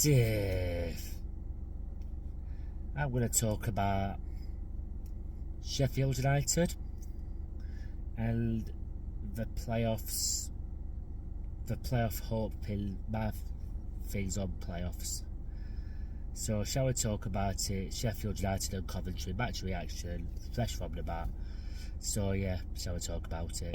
I'm going to talk about Sheffield United and the playoff hope in my things on playoffs. So shall we talk about it? Sheffield United and Coventry match reaction, fresh from the bat. So yeah, shall we talk about it?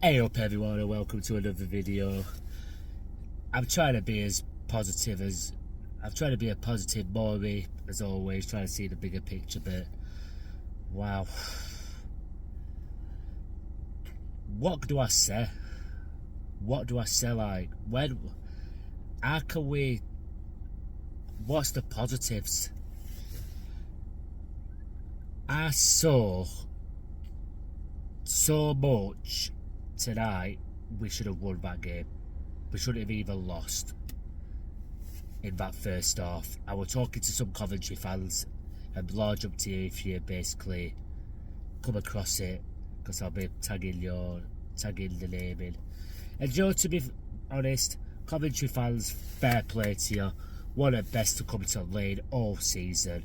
Hey up everyone, and welcome to another video. I'm trying to be a positive Maury as always, trying to see the bigger picture, but wow. What do I say? Like, what's the positives? I saw so much tonight. We should have won that game. We shouldn't have even lost in that first half. I was talking to some Coventry fans, and large up to you if you basically come across it, because I'll be tagging the name in. And to be honest, Coventry fans, fair play to you. One of the best to come to Lane all season.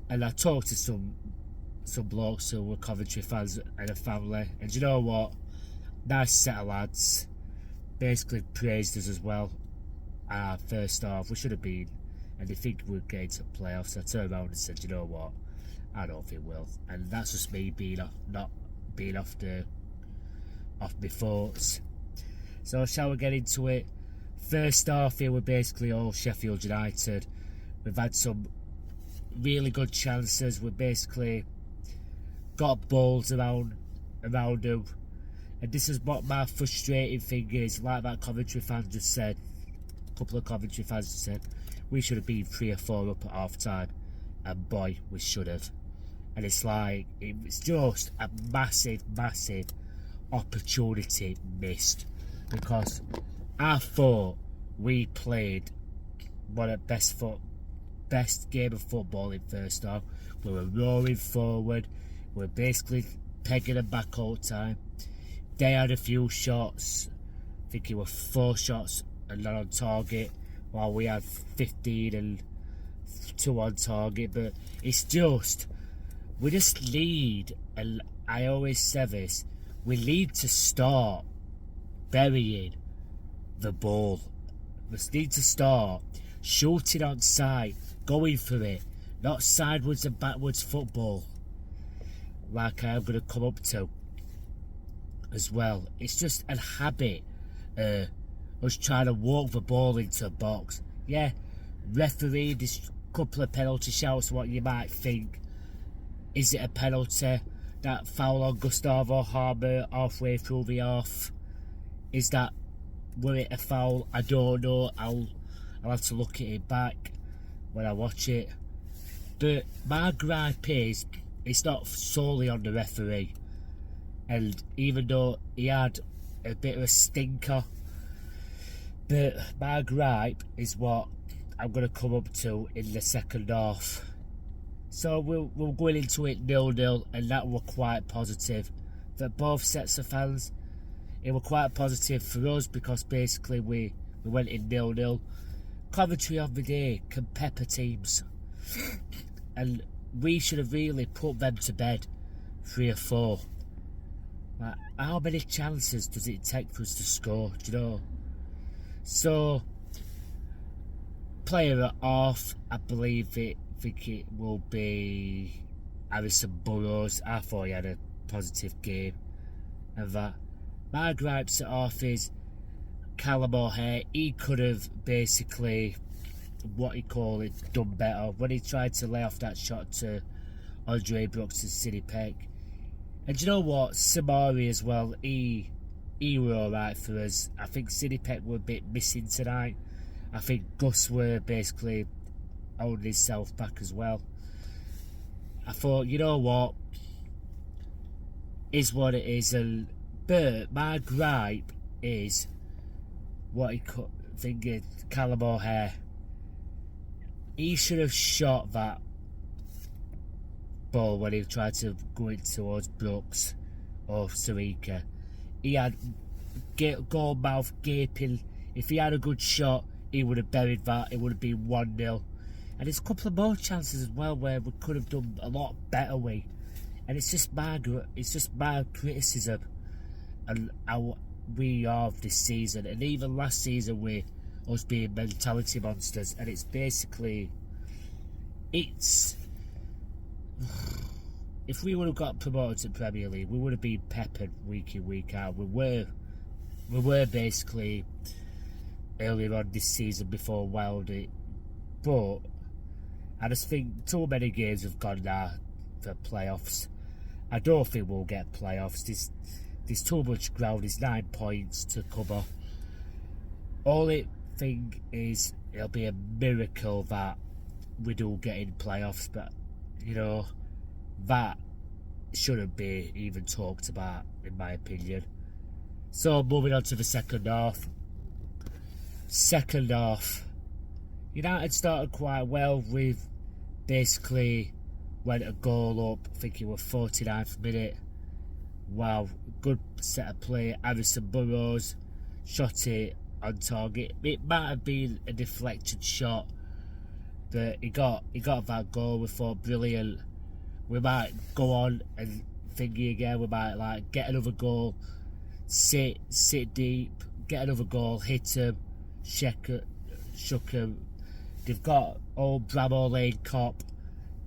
And I talked to some blokes who were Coventry fans and a family, and you know what? Nice set of lads. Basically praised us as well. First half, we should have been, and they think we're getting to the playoffs. I turned around and said, you know what? I don't think we'll. And that's just me not being off my thoughts. So shall we get into it? First half here, we're basically all Sheffield United. We've had some really good chances. We basically got balls around them. And this is what my frustrating thing is, like that Coventry fan just said, a couple of Coventry fans just said, we should have been 3 or 4 up at half time, and boy, we should have. And it's like, it's just a massive opportunity missed, because I thought we played one of the best game of football in first half. We were roaring forward, we were basically pegging them back all the time. They had a few shots, I think it were 4 shots and not on target, while we had 15 and 2 on target. But it's just, we just need, and I always say this, we need to start burying the ball. We need to start shooting on sight, going for it, not sideways and backwards football, like I'm going to come up to as well. It's just a habit, us trying to walk the ball into the box. Yeah, referee, this couple of penalty shouts, what you might think. Is it a penalty? That foul on Gustavo Harmer halfway through the half, were it a foul? I don't know. I'll have to look at it back when I watch it. But my gripe is, it's not solely on the referee. And even though he had a bit of a stinker, but my gripe is what I'm going to come up to in the second half. So we're going into it 0-0, and that were quite positive. For both sets of fans, it were quite positive for us, because basically we went in 0-0. Coventry of the day can pepper teams, and we should have really put them to bed 3 or 4. Like, how many chances does it take for us to score? Do you know? So, player at half, I think it will be Harrison Burrows. I thought he had a positive game, and that. My gripes at half is Callum O'Hare. He could have basically, done better when he tried to lay off that shot to Andre Brooks and Sidney Peck. And you know what? Samari as well, he were alright for us. I think Sinipek were a bit missing tonight. I think Gus were basically holding himself back as well. I thought, you know what? Is what it is. But my gripe is what he could think Callum O'Hare. He should have shot that ball when he tried to go in towards Brooks or Sarika. He had goal mouth gaping. If he had a good shot, he would have buried that. It would have been 1-0. And there's a couple of more chances as well where we could have done a lot better with. And it's just my criticism and how we are this season, and even last season with us being mentality monsters. And it's basically, if we would have got promoted to Premier League, we would have been peppered week in, week out. We were basically earlier on this season before Wildy, but I just think too many games have gone now for playoffs. I don't think we'll get playoffs. There's too much ground. There's 9 points to cover. All I think is it'll be a miracle that we do get in playoffs, but you know, that shouldn't be even talked about, in my opinion. So moving on to the second half. Second half, United started quite well with basically went a goal up. I think it was 49th minute. Wow, good set of play. Harrison Burrows shot it on target. It might have been a deflected shot, but he got that goal. We thought brilliant. We might go on and thingy again. We might like get another goal, sit deep, get another goal, hit him, shook him. They've got old Bramall Lane cop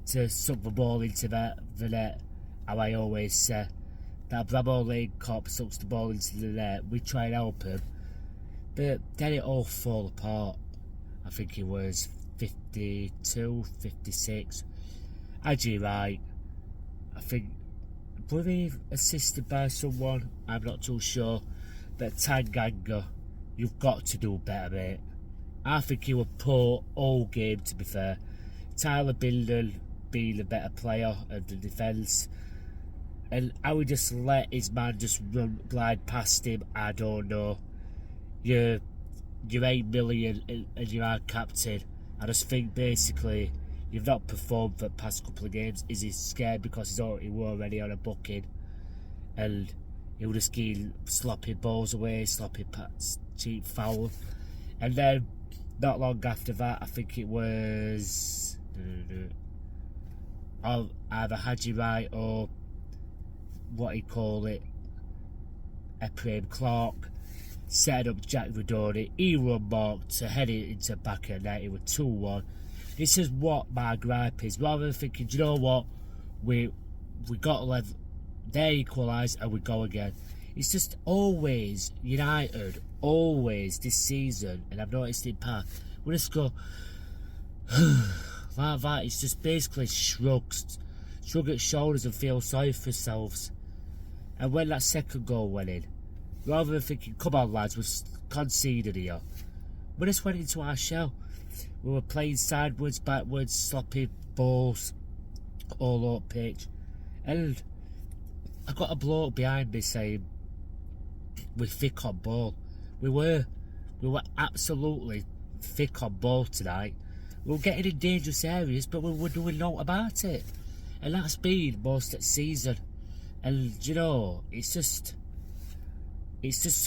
to suck the ball into the net. How I always say, that Bramall Lane cop sucks the ball into the net. We try and help him, but then it all fall apart. I think it was 52, 56. Ajay Wright, I think, were he assisted by someone? I'm not too sure. But Tanganga, you've got to do better, mate. I think he was poor all game, to be fair. Tyler Bildon being a better player of the defence. And how he just let his man just run blind past him, I don't know. You're 8 million and you are captain. I just think basically you've not performed for the past couple of games. Is he scared because he was already on a booking? And he'll just keep sloppy balls away, sloppy pats, cheap foul. And then not long after that, I think it was either Haji Wright or what he call it, Ephraim Clark, set up Jack Rodoni. He run marked to head it into back of the net. It was 2-1. This is what my gripe is. Rather than thinking, do you know what, we got 11, they equalise and we go again. It's just always United, always this season, and I've noticed in past, we just go like that. It's just basically shrug its shoulders and feel sorry for ourselves. And when that second goal went in, rather than thinking, come on lads, we've conceded here, we just went into our shell. We were playing sideways, backwards, sloppy balls all up pitch. And I got a bloke behind me saying we're thick on ball. We were absolutely thick on ball tonight. We were getting in dangerous areas, but we were doing naught about it. And that's been most of the season. And you know, it's just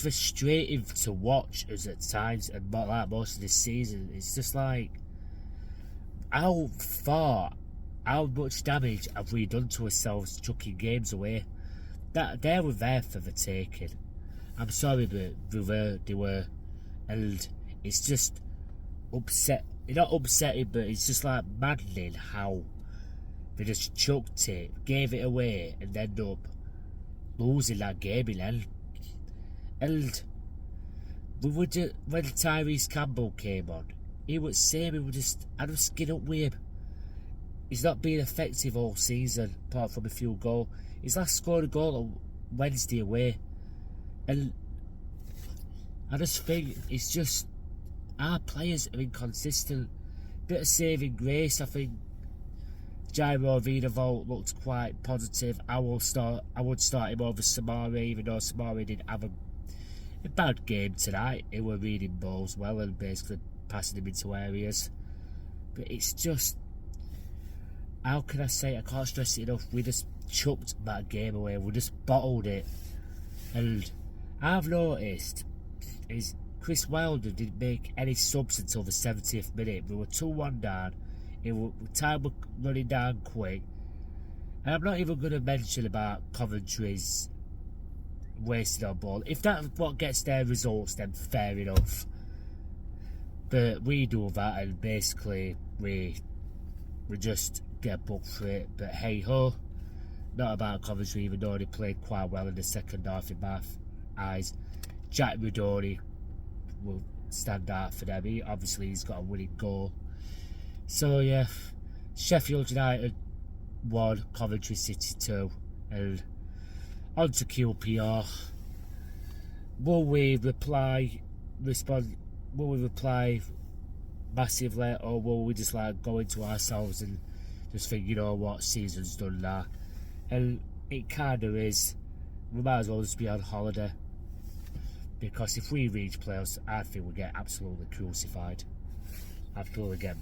frustrating to watch us at times, and like most of this season. It's just like, how much damage have we done to ourselves chucking games away? That they were there for the taking. I'm sorry, but they were, and it's just upset. It's not upsetting, but it's just like maddening how they just chucked it, gave it away, and ended up losing that game in end. And we were just, when Tyrese Campbell came on, he was saying I was skin up with him. he's not been effective all season, apart from a field goal. He's last scored a goal on Wednesday away. And I just think it's just our players are inconsistent. Bit of saving grace, I think. Jairo Vidavolt looked quite positive. I would start him over Samari, even though Samari didn't have a bad game tonight. He were reading balls well and basically passing him into areas. But it's just, how can I say it? I can't stress it enough. We just chucked that game away. We just bottled it. And I've noticed is Chris Wilder didn't make any subs until the 70th minute. We were 2-1 down. Time was running down quick. And I'm not even going to mention about Coventry's wasting on ball. If that's what gets their results, then fair enough. But we do that, and basically we just get booked for it. But hey ho, not about Coventry, even though they played quite well in the second half in my eyes. Jack Rudoni will stand out for them. Obviously he's got a winning goal. So yeah, Sheffield United 1, Coventry City 2, and on to QPR. Will we reply massively, or will we just like go into ourselves and just think, you know what, season's done now? And it kind of is. We might as well just be on holiday, because if we reach playoffs, I think we get absolutely crucified. I feel we get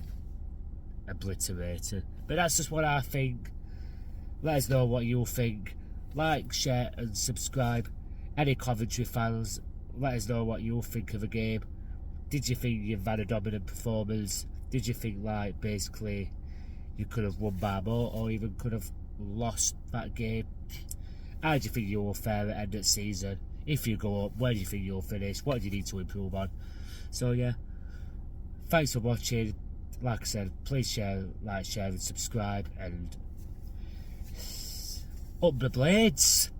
obliterated. But that's just what I think. Let us know what you think. Like, share and subscribe. Any Coventry fans, let us know what you think of the game. Did you think you've had a dominant performance? Did you think like basically you could have won by more, or even could have lost that game? How do you think you'll fare at the end of the season? If you go up, where do you think you'll finish? What do you need to improve on? So yeah, thanks for watching. Like I said, please share, and subscribe, and up the blades.